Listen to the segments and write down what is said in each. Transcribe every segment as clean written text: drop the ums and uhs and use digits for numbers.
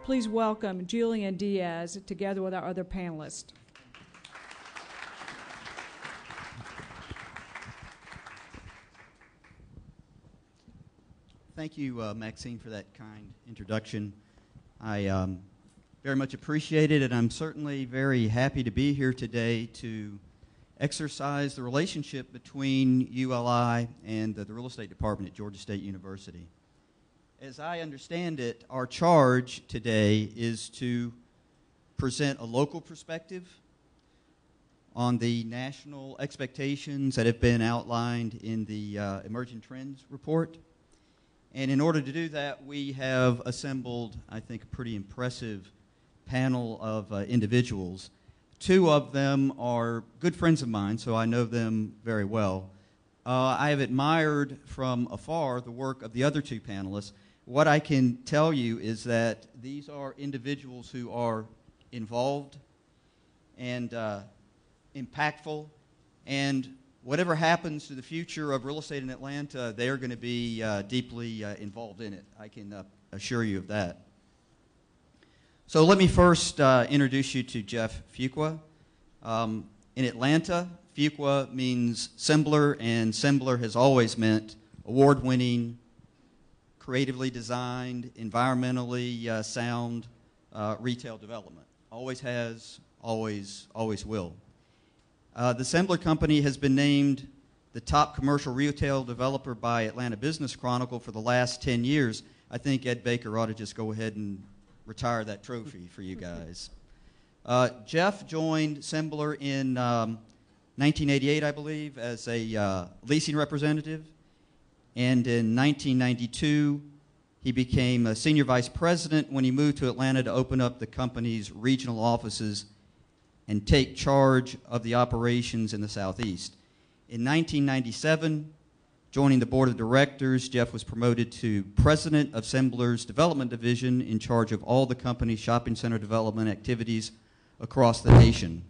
Please welcome Julian Diaz together with our other panelists. Thank you, Maxine, for that kind introduction. I very much appreciate it, and I'm certainly very happy to be here today to exercise the relationship between ULI and the real estate department at Georgia State University. As I understand it, our charge today is to present a local perspective on the national expectations that have been outlined in the Emerging Trends report. And in order to do that, we have assembled, I think, a pretty impressive panel of individuals. Two of them are good friends of mine, so I know them very well. I have admired from afar the work of the other two panelists. What I can tell you is that these are individuals who are involved and impactful, and whatever happens to the future of real estate in Atlanta, they are going to be deeply involved in it. I can assure you of that. So let me first introduce you to Jeff Fuqua. In Atlanta, Fuqua means Sembler, and Sembler has always meant award-winning, creatively designed, environmentally sound retail development. Always has, always will. The Sembler Company has been named the top commercial retail developer by Atlanta Business Chronicle for the last 10 years. I think Ed Baker ought to just go ahead and retire that trophy for you guys. Jeff joined Sembler in 1988, I believe, as a leasing representative. And in 1992, he became a senior vice president when he moved to Atlanta to open up the company's regional offices and take charge of the operations in the Southeast. In 1997, joining the board of directors, Jeff was promoted to president of Sembler's development division in charge of all the company's shopping center development activities across the nation.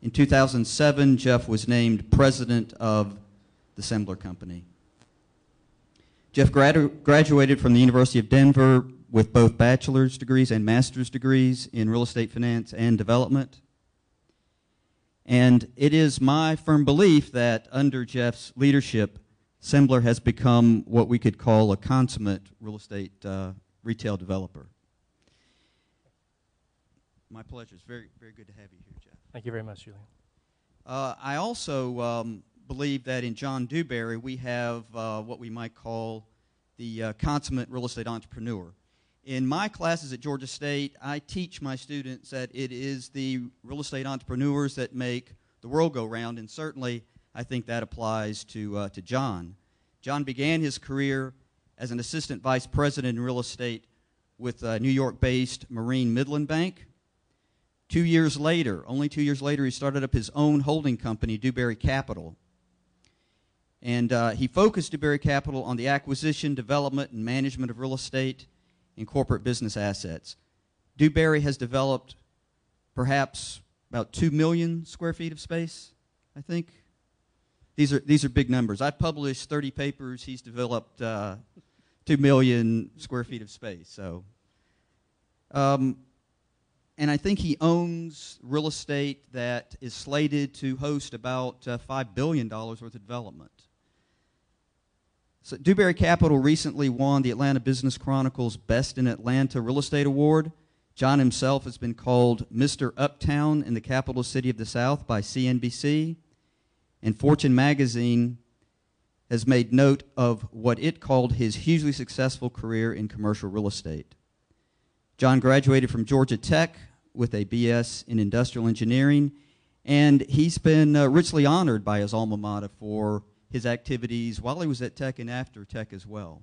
In 2007, Jeff was named president of the Sembler Company. Jeff graduated from the University of Denver with both bachelor's degrees and master's degrees in real estate finance and development. And it is my firm belief that under Jeff's leadership, Sembler has become what we could call a consummate real estate retail developer. My pleasure. It's very, very good to have you here, Jeff. Thank you very much, Julian. I also believe that in John Dewberry we have what we might call the consummate real estate entrepreneur. In my classes at Georgia State, I teach my students that it is the real estate entrepreneurs that make the world go round, and certainly I think that applies to John. John began his career as an assistant vice president in real estate with New York-based Marine Midland Bank. 2 years later, only 2 years later, he started up his own holding company, Dewberry Capital. And he focused Dewberry Capital on the acquisition, development, and management of real estate and corporate business assets. Dewberry has developed perhaps about 2 million square feet of space, I think. These are big numbers. I've published 30 papers. He's developed 2 million square feet of space. So, and I think he owns real estate that is slated to host about $5 billion worth of development. So Dewberry Capital recently won the Atlanta Business Chronicle's Best in Atlanta Real Estate Award. John himself has been called Mr. Uptown in the capital city of the South by CNBC. And Fortune magazine has made note of what it called his hugely successful career in commercial real estate. John graduated from Georgia Tech with a BS in industrial engineering, and he's been richly honored by his alma mater for his activities while he was at Tech and after Tech as well.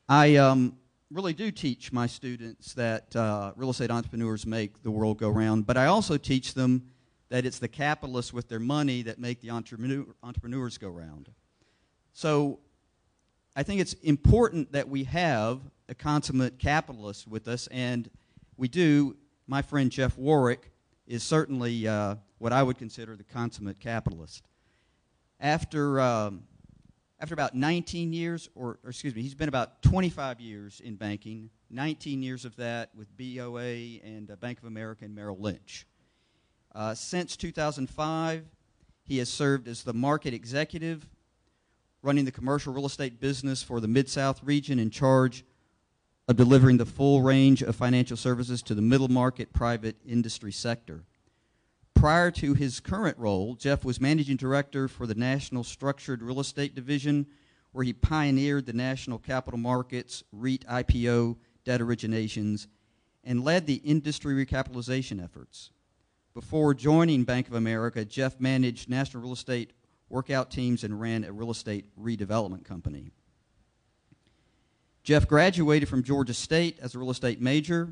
I really do teach my students that real estate entrepreneurs make the world go round, but I also teach them that it's the capitalists with their money that make the entrepreneurs go round. So I think it's important that we have a consummate capitalist with us, and we do. My friend Jeff Warwick is certainly what I would consider the consummate capitalist. After about 19 years, or excuse me, he's been about 25 years in banking, 19 years of that with BOA and Bank of America and Merrill Lynch. Since 2005, he has served as the market executive, running the commercial real estate business for the Mid-South region, in charge of delivering the full range of financial services to the middle market private industry sector. Prior to his current role, Jeff was managing director for the National Structured Real Estate Division, where he pioneered the national capital markets, REIT IPO, debt originations, and led the industry recapitalization efforts. Before joining Bank of America, Jeff managed national real estate workout teams and ran a real estate redevelopment company. Jeff graduated from Georgia State as a real estate major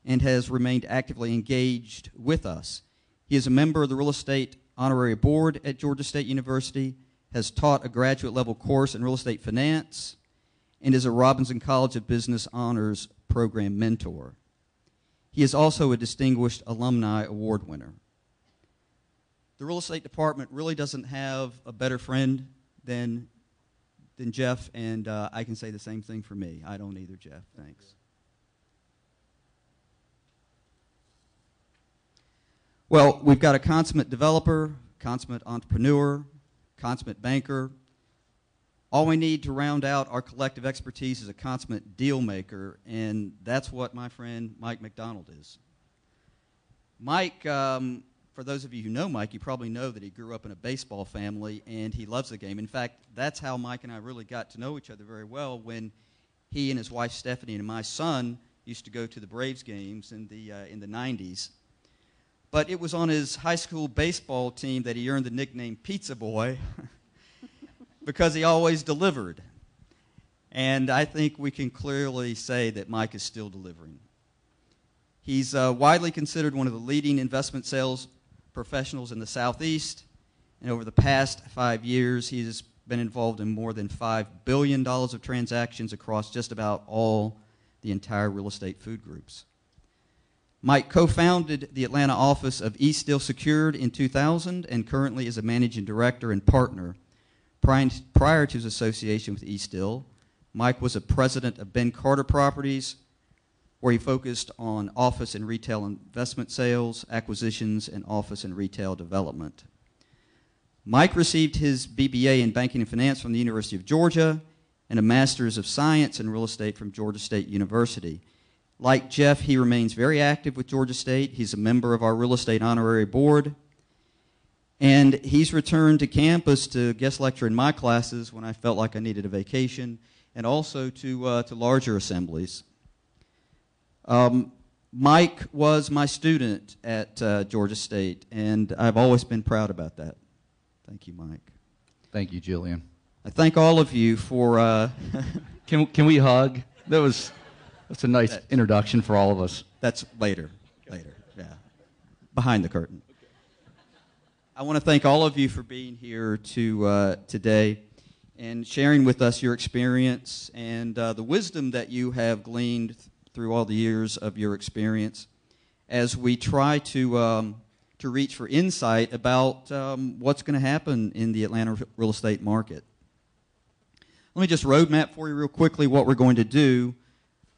and has remained actively engaged with us. He is a member of the Real Estate Honorary Board at Georgia State University, has taught a graduate level course in real estate finance, and is a Robinson College of Business Honors Program mentor. He is also a Distinguished Alumni Award winner. The real estate department really doesn't have a better friend than Jeff, and I can say the same thing for me. I don't either, Jeff. Thanks. Well, we've got a consummate developer, consummate entrepreneur, consummate banker. All we need to round out our collective expertise is a consummate deal maker, and that's what my friend Mike McDonald is. Mike, for those of you who know Mike, you probably know that he grew up in a baseball family, and he loves the game. In fact, that's how Mike and I really got to know each other very well, when he and his wife Stephanie and my son used to go to the Braves games in the 90s. But it was on his high school baseball team that he earned the nickname Pizza Boy because he always delivered. And I think we can clearly say that Mike is still delivering. He's widely considered one of the leading investment sales professionals in the Southeast, and over the past 5 years, he has been involved in more than $5 billion of transactions across just about all the entire real estate food groups. Mike co-founded the Atlanta office of Eastdil Secured in 2000 and currently is a managing director and partner. Prior to his association with Eastdil, Mike was a president of Ben Carter Properties, where he focused on office and retail investment sales, acquisitions, and office and retail development. Mike received his BBA in Banking and Finance from the University of Georgia and a Master's of Science in Real Estate from Georgia State University. Like Jeff, he remains very active with Georgia State. He's a member of our Real Estate Honorary Board. And he's returned to campus to guest lecture in my classes when I felt like I needed a vacation, and also to larger assemblies. Mike was my student at Georgia State, and I've always been proud about that. Thank you, Mike. Thank you, Julian. I thank all of you for... Can we hug? That's a nice introduction for all of us. That's later, yeah, behind the curtain. I want to thank all of you for being here today and sharing with us your experience and the wisdom that you have gleaned through all the years of your experience as we try to reach for insight about what's going to happen in the Atlanta real estate market. Let me just roadmap for you real quickly what we're going to do.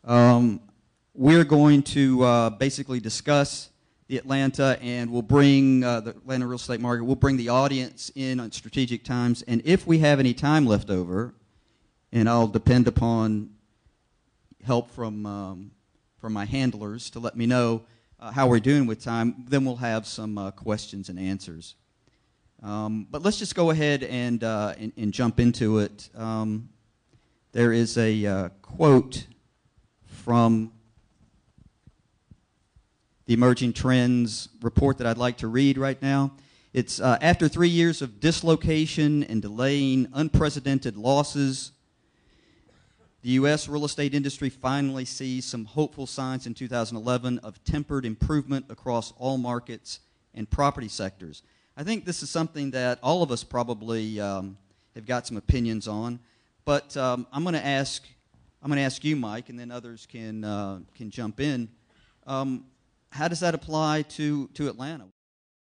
We're going to basically discuss the Atlanta, and we'll bring the Atlanta real estate market. We'll bring the audience in on strategic times, and if we have any time left over, and I'll depend upon help from my handlers to let me know how we're doing with time, then we'll have some questions and answers. But let's just go ahead and jump into it. There is a quote from the Emerging Trends report that I'd like to read right now. It's after 3 years of dislocation and delaying unprecedented losses, the U.S. real estate industry finally sees some hopeful signs in 2011 of tempered improvement across all markets and property sectors. I think this is something that all of us probably have got some opinions on, but I'm going to ask you, Mike, and then others can jump in. How does that apply to Atlanta?